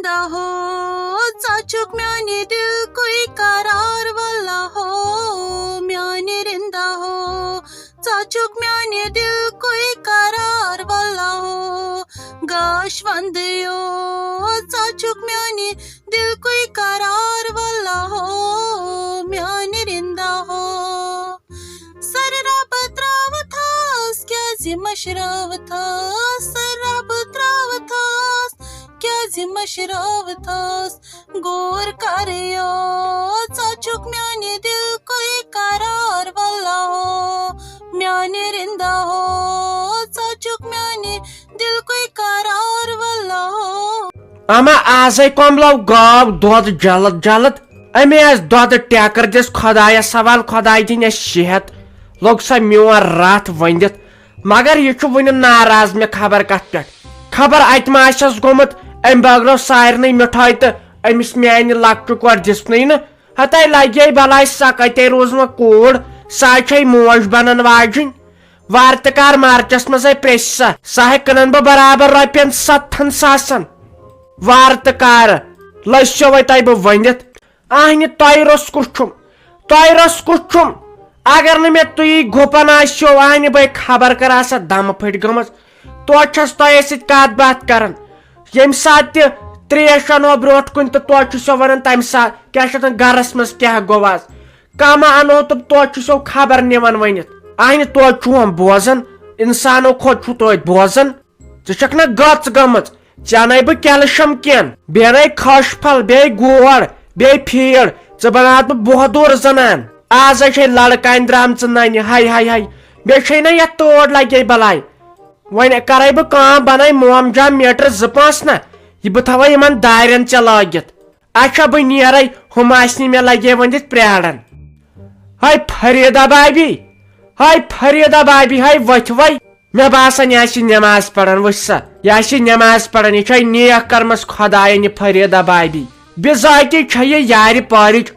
रिंदा हो चाचुक म्याने दिल कोई करार वाला हो म्याने रिंदा हो चाचुक म्याने दिल कोई करार वाला हो गाश वंदयो चाचुक म्याने दिल कोई करार वाला हो म्याने रिंदा हो सरराब त्रावथास क्या मशरावथास सरराब त्रावथास क्या मशरावथास गोर करियो चाचुक म्याने दिल कोई करार वाला हो म्याने रिंदा हो चाचुक म्याने दिल कोई करार वाला हो अमा आजे कमलो गाव दूध जलद जलद अमे आज दूध टेकर दिस खुदाया सवाल खुदाई दिन सेहत लोग सा मोन रात वंदित मगर यह वन नाराज मे खबर कत पे खबर अत मास गोमुत अम बगरो सारे मिठाई तो अमिस म्यान लकचु कोर दिसने हत लगे बलाय सकते रोज मे कूड़ सा मोज बनन वाजन वारतकार मार्चस मज प्रेस सह कन बह बराबर रपन 7 सासन वारतकार लस्यो तह बह वनित आहन तय रोस कुछुम अगर न मे तुई गुपन आसो आहन बह खबर कर दम फट गम तोस तह कत बात कर यम सात त्रेश अनो ब्रो कुन तो सो वन तम सात क्या गरस मज क्या गो आज कम अनो तो सो खबर निवन वनित आहन तुम बोजन इंसानो खोत बोजन ऐक ना गच गमच चेन बह कैल्शियम कैन बेन खश फल बे गोड़ बे फीड बना बहदूर जनान आज लड़कान द्राम नन हाय हाय हाय बे ना ये तोड़ लगे बलाय वन कर बह बन मोमजाम मीटर 2-5 ना यह बह थव इन दारन चे लगित अच्छा बह नीर हम मे लगे वंदित प्राड़न हाय फरीदा बाबी हाय वथ वै मे बासान यह नमाज पढ़न वह यह नमाज पढ़न यह नेक कर्मस खुदायन यह फरीदा बाबी बिजाति यह यार पारिच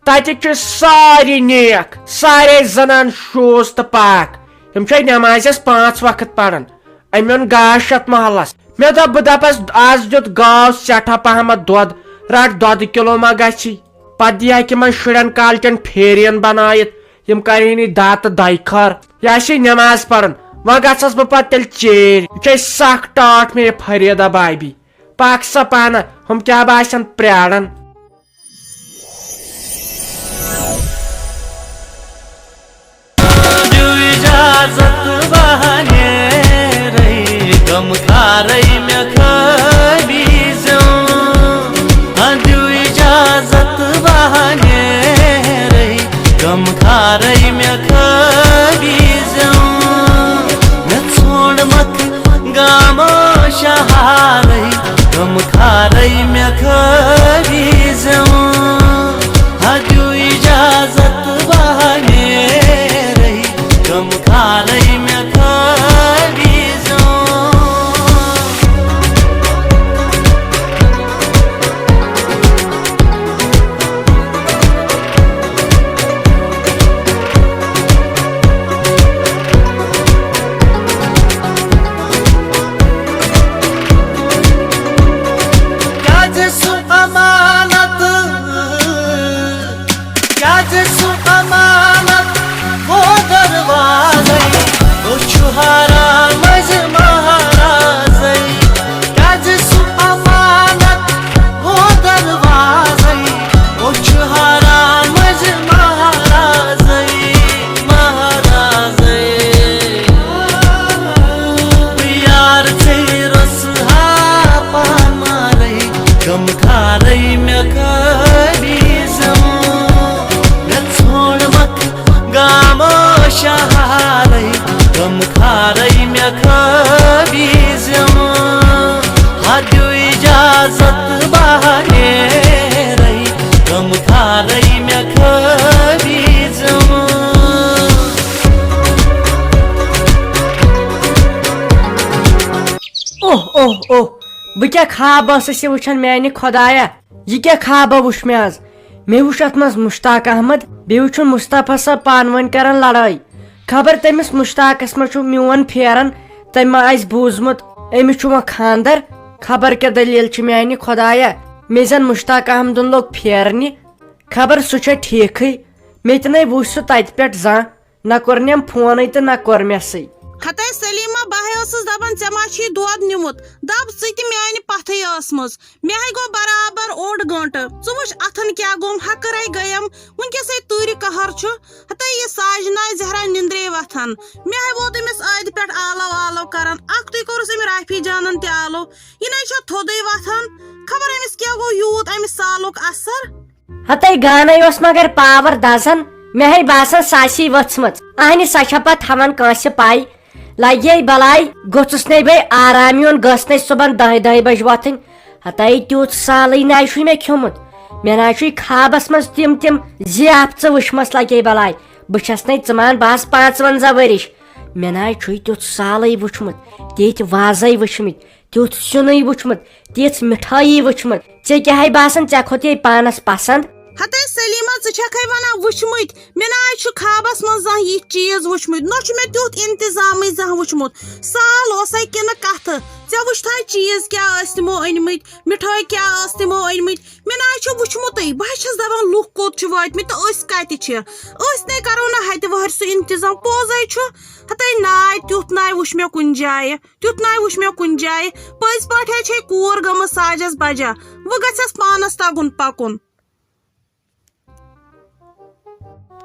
तत सारी नेक सारे जनान शोज तो पाक हम नमाज 5 वक्त पढ़न अमन गाश अत महलस मे दप बह दपस आज दुत गाव सठा पहम दुध रट दुध किलो मा गि पत दिहक शुरन कालचन फेरियन बनायत यम कर दात दखर यह नमाज पढ़न वह गस बह पे चेर यह सख टाट मे फरीदा बाबी पाक सा पाना हम क्या बासन प्राड़न गम खारे मे खबी इजाजत बहाने रही गम खारे मे खबी मे छोड़ मत गामो शहारे गम खारे मे खबी इजाजत बहाने रही गम खारे मे खबी इजाजत बहाने रही गम खारे मे खबी ओह ओह ओह बह क्या ख्वाब वुचान म्यान खुदाया यह क्या ख्वाब वुच मे आज मे वुच अत मज मुश्ताक अहमद बे वुचुन मुस्तफा साहब पान वन करन लड़ाई खबर तमिस मुश्ताकस मज मोन फेरन तम मा आस बूजमुत अमिस व खानदर खबर क्या दलील छ म्यानि खुदाया मे जन मुश्ताक अहमदन लोग फेरनि खबर सु छ ठीक मे तने वुछ सु तत पेट जा न कोरनेम फोन तो न कोर मेसै हते सलीमा बाहे ओसस दबन चमा छी दोद निमुत दब सति म्यानि पथै असमस मे है गो बराबर ओड गंट चुमुश अथन क्या गोम हकरै गयम उनके से तूरी कहर छु हते ये साजना जहरा निंद्रे वथन मे है वो तमिस आद पेट आलो आलो करन अख तुई कोरस मे राफी जानन ते आलो इनै छ थोदै वथन खबर अमिस क्या गो यूत अमिस सालुक असर हते गानै ओस मगर पावर दजन मे है बासन सासी वचमत आहनि सछपा थवन कांस पाई लगे बलाई गोचुस ने बे आरामियोन गसने सुबन 10 बज वथन हते त्यूत सालै नाय मे खियोमुत मे नाय खाबस मज तिम जियाप वुचमस लगे बलाई बछस नै चमान बास 55 वरिश मे नाय त्यूत सालै वुचमुत तीत वाजै वुचमित त्यूत सुनै वुचमुत तीत मिठाई वुचमुत चे क्या है बासन चे खोते पानस पसंद हते सलीमा छखै वना वुचमुत मे नाय छु खाबस मन जा ये चीज वुचमुत न छु मे त्यूत इंतजाम जा वुचमुत साल ओसै किन कथ चे वुचथा चीज क्या अस्तिमो अनमित मिठाई क्या अस्तिमो अनमित मे नाय छु वुचमुत बह छस दवन लुक कोत छु वाटमित अस कति छ अस ने करो न हते वहर सु इंतजाम पोजै छु हते नाय त्यूत नाय वुच मे कुन जाय पज पाठे छ कोर गम साजस बजा व गछस पानस तगुन पकुन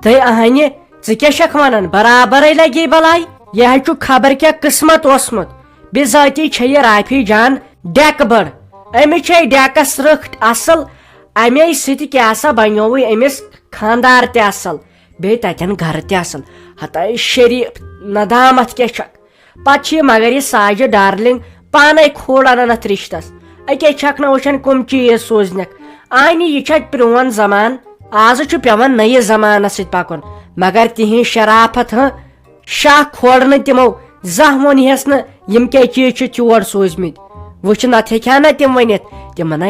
तै अहने चे क्या शक वनन बराबर लगे बलाई यह छु खबर क्या किस्मत ओसमुत बिजाती छ ये राफी जान डेक बड़ अमि छ डेकस रख असल अमे सति क्या सा बन्योव अमिस खानदार ते असल बे ततन घर ते असल हतै शरीफ नदामत क्या छक पछ मगर ये साज डार्लिंग पाने खोड़ अनत रिश्तस अके छक न वचन कुम चीज सोजनक आनी ये छ प्रोन जमान आज पेवन नये जमाना सत पकुन मगर तिहिं शराफत शाह खोड़ तिमो जह वोनहस नम क्या चीज चोर सोजमित वुच नत हेक्या न तिम वनित तिमन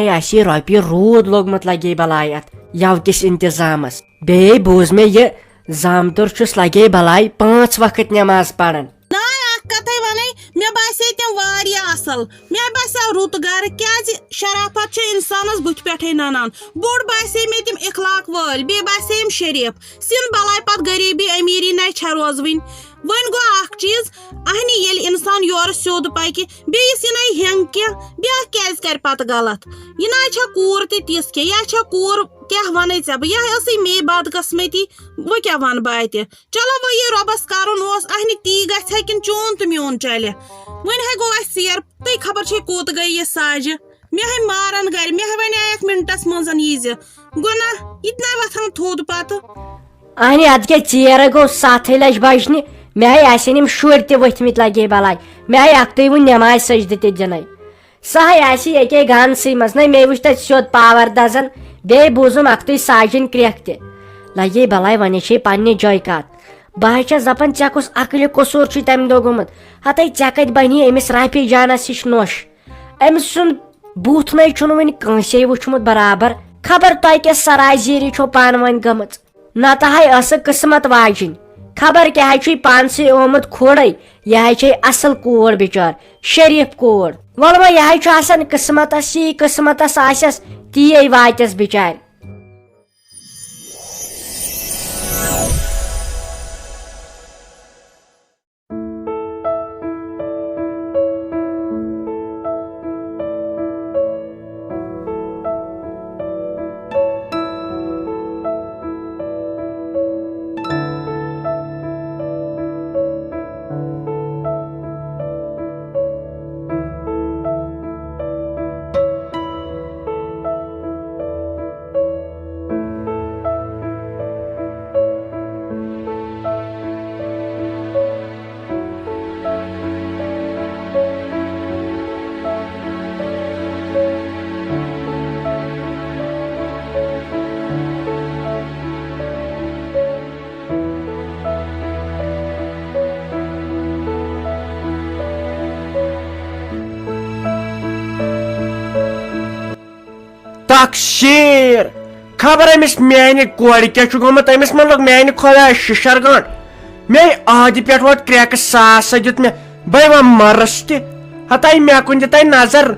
रोपये रूद लोगमुत लगे बलाई अत यव किस इंतजामस बे बूज मे ये जामतुर छुस लगे बलाई 5 वक्त नमाज पढ़न कथे वन मे बासे तम वारिया असल मे बासे रुत गर क्या शराफत छ इंसानस बुथ पे ननान बोड़ बासे मे तम इखलाक वल बे बासे शरीफ सिन बलाई पत गरीबी अमीरी न रोजवन वन गो अख चीज अहनी ये इंसान योर सोद पाकि बेस ये हेंग क्या ब्या क्या कर पत गलत यह ना कूर तिस क्या यह कूर क्या वन ऐ यह मे बदकस्मती वो क्या वन बह चलो वो ये रबस कर अहनी ती गि चोन तो मोन चल वन है गो सेर तई खबर कोत गई ये साज मे है मारन गर मे है वन 1 मिनटस मजन यीज गो ना इतना वथन थोद पत अहनी अद क्या चेर गो 7 लज बजन मे आम शुर ते वथमित लगे बलाई मे अक्तई वन नमाज सजद ते दिन सह अके गानस मज न मे वुच तत सोद पावर दजन बे बूजुम अक्तई साजन क्रेक ते लगे बलाई वन पन्ने जय कत बह दपान ऐ कुस अकल कसूर तम दो गोमुत हतई ऐ कत बनी अमिस राफी जानस हिश नोश अमिस सुन बूथ नै वन कंसे वुचमुत बराबर खबर तह क्या सराय जीरी छो पान वन गमत नत अस किस्मत वाजिन खबर क्या है पान से ओमुत खोड़े यह असल कोर बिचार शरीफ कोर वल वो यह किस्मतस यी किस्मतस आसस ती वातस बिचार तकशीर खबर अमिस म्यान कोर क्या गोमुत अमिस मन लोग म्यान खुदा शिशर गंड मे आदि पे वोत क्रैक सास दित मे बह वन मरस ते हतई मे कुन दित नजर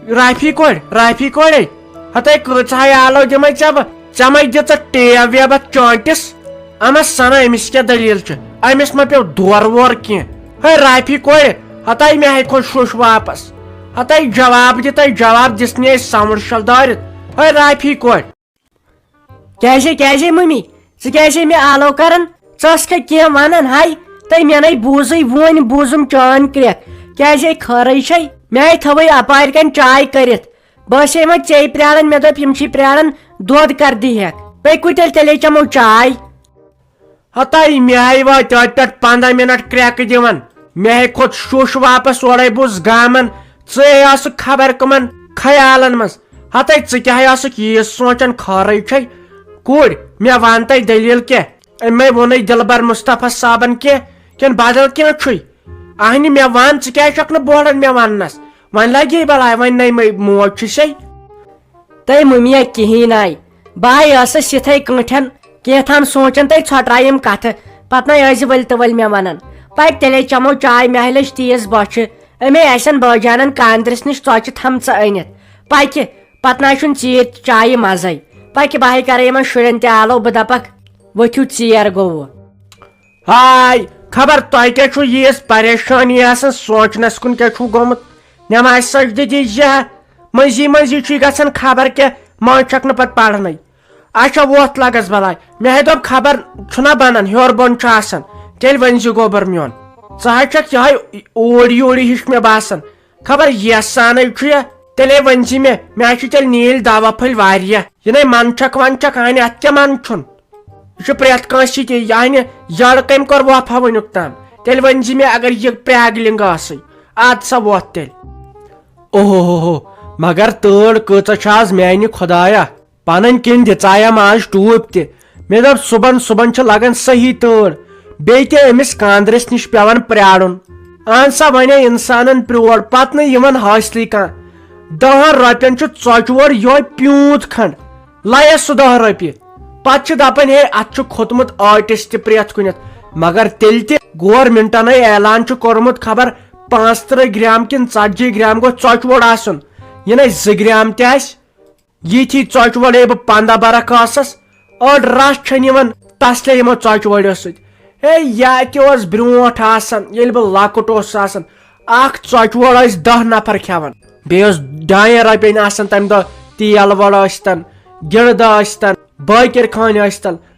Rafi kore Hatai kıçay alo demay çaba Çamay dica teya veba çontis Ama sana emis kya dalil çı Emis ma pev dor vor ki Hey Rafi kore Hatai me hay koş vapas Hatai cevap disne samurşal darit Hey Rafi kore कैसे mummy ज कैसे मे आलो करन चस्का के वनन हाय तै मेनै बुझै one बुझुम चान crack कैसे खरै छै मे थवै अपार कन चाय करित बसे म चे प्राणन मे दप यमछि प्राणन दूध कर दी हेक पे कुतल तले चमो चाय Hatai me hay va tat 15 minute crack divan me hay khod shush वापस ओड़े बुझ गामन चे आस खबर कमन खयालन मस Hatai चे क्या है आस की सोचन खरै छै Kur, me vantai dalil ke me vonai Dilbar Mustafa saban ke ken badal ke chui ahni me van ch kya shakna bolan me vannas van lagi balai van nai me moch sei तै mummy कहीं नाय by us सिथै कंठन के थाम सोचन तै छटरायम कथ पत नै आज वल तवल मे वनन पाक तेले चमो चाय मे हलश तेज बछ एमे ऐसन बजानन कांद्रस निश चोच थम च अनित पाक पत नै छुन चीर चाय मजै पाक बाय करे म शुरन ते आलो बदपक वथु चीर गो हाय खबर तोय के छु यस परेशानी आसन सोचनस कुन के छु गोमत नमाज सजदे दीजिए मजी छु गसन खबर के मान चकन पत पढ़नै अच्छा वोत लगस बलाय मे हेदब खबर छुना बनन हेर बन छु आसन तेल वंजि गोबर मियोन चाहचक यह ओड़ी हिश मे बासन खबर यसान छु तेले वंजि मे छु तेल नील दावा फल वारिया यने मनचक वंचक आने अत्य मन छुन यह प्रेत कांसी के याने यार कम कर वाफा वनुक ताम तेल वंजि मे अगर ये प्रयागलिंग आसै आद सा वोत तेल ओहो मगर तोड़ कच आज मानि खुदाया पन किन दिचायम आज टूप ते मे दप सुबन लगन सही तोड़ बे अमिस कांद्रस निश पेवन प्राड़न अहन सा वने इंसानन प्रोड़ पत न हासिल कह 10 रपियन चौचवोर यो प्यूत खंड लायस सह 10 रपि पत दपन हे अत खोतमुत आर्टिस्ट प्रेत कुनित मगर तेल गवर्नमेंटन ऐलान कोर्मुत खबर 35 ग्राम किन 40 ग्राम गो चौचवोर आसन यह 2 ग्राम थी चौचवोर बह 15 बरख आसस और रस तसले यमो चौचवोर हे या ब्रोट ये बह लकुट अख चौचवोर 10 नफर खेवान बे 2 रपियन तम दह तेल वड़ गिरद बाकिर खान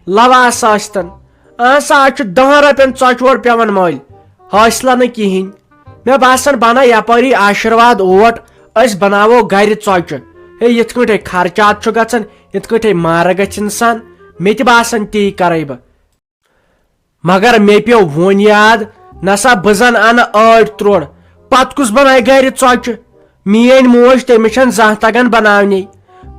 लवास अहसा आज 10 रपियन चौचवोर पेवन मल हासिल न कहें मे बासान बना यपारी आशीर्वाद ओट अस बनावो गर चौच हे ये खर्चात गन ये मार ग इंसान मे बासान ती कर बह मगर मे पे वन याद नसा बजन अन आड़ त्रोड़ पत कुस बनाए गर चौच मेन मोज तमिस जह तगन बनाने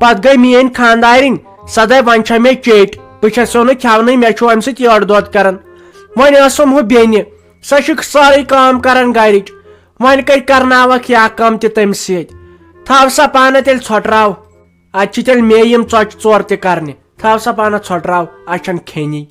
पत गई मेन खानदारिन सदा वन मे चेट बो न खेवन मे अम सड़ दौद कर वन हूँ बेन सह सारे काम कर गर वन करनावक या कम तम थव सा पान तेल ोटराव अत मे यम चौच 4 करने थव सा पान ोटराव अच्छन खेनी।